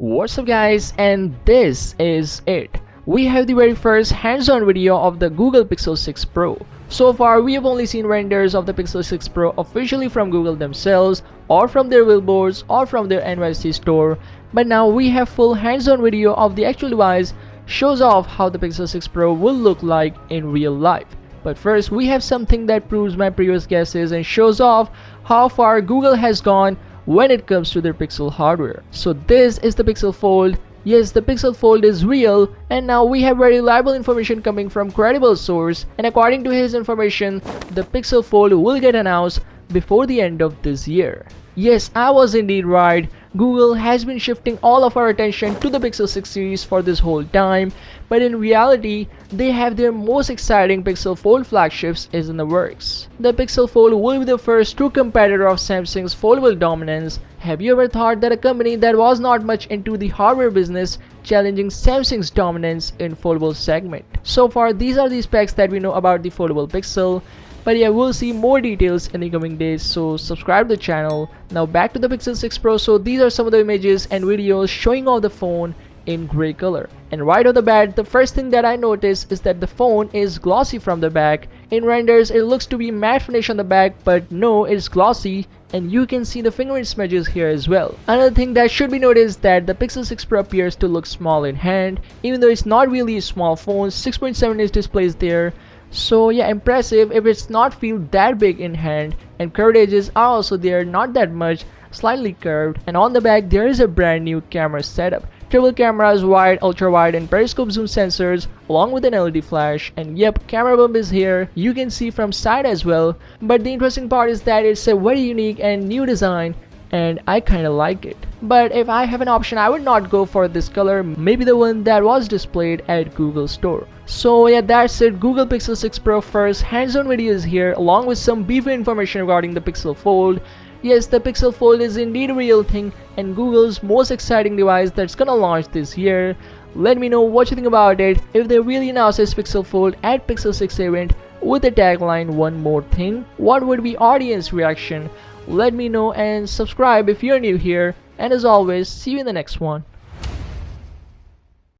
What's up guys, and this is it. We have the very first hands-on video of the Google Pixel 6 Pro. So far we have only seen renders of the Pixel 6 Pro officially from Google themselves, or from their billboards, or from their NYC store, but now we have full hands-on video of the actual device. Shows off how the Pixel 6 Pro will look like in real life. But first we have something that proves my previous guesses and shows off how far Google has gone when it comes to their Pixel hardware. So this is the Pixel Fold. Yes, the Pixel Fold is real, and now we have very reliable information coming from credible source, and according to his information, the Pixel Fold will get announced before the end of this year. Yes, I was indeed right. Google has been shifting all of our attention to the Pixel 6 series for this whole time, but in reality, they have their most exciting Pixel Fold flagships is in the works. The Pixel Fold will be the first true competitor of Samsung's foldable dominance. Have you ever thought that a company that was not much into the hardware business challenging Samsung's dominance in foldable segment? So far, these are the specs that we know about the foldable Pixel. But yeah, we'll see more details in the coming days, so subscribe to the channel. Now back to the Pixel 6 Pro. So these are some of the images and videos showing off the phone in gray color. And right off the bat, the first thing that I notice is that the phone is glossy from the back. In renders, it looks to be matte finish on the back, but no, it's glossy. And you can see the fingerprint smudges here as well. Another thing that should be noticed is that the Pixel 6 Pro appears to look small in hand, even though it's not really a small phone. 6.7-inch display is there. So yeah, impressive if it's not feel that big in hand, and curved edges are also there, not that much, slightly curved. And on the back there is a brand new camera setup. Triple cameras, wide, ultra wide and periscope zoom sensors along with an LED flash, and yep, camera bump is here, you can see from side as well. But the interesting part is that it's a very unique and new design, and I kinda like it. But if I have an option, I would not go for this color, maybe the one that was displayed at Google Store. So yeah, that's it. Google Pixel 6 Pro first hands-on video is here, along with some beefy information regarding the Pixel Fold. Yes, the Pixel Fold is indeed a real thing and Google's most exciting device that's gonna launch this year. Let me know what you think about it. If they really announce this Pixel Fold at Pixel 6 event with the tagline "one more thing," what would be audience reaction? Let me know and subscribe if you're new here, and as always, see you in the next one.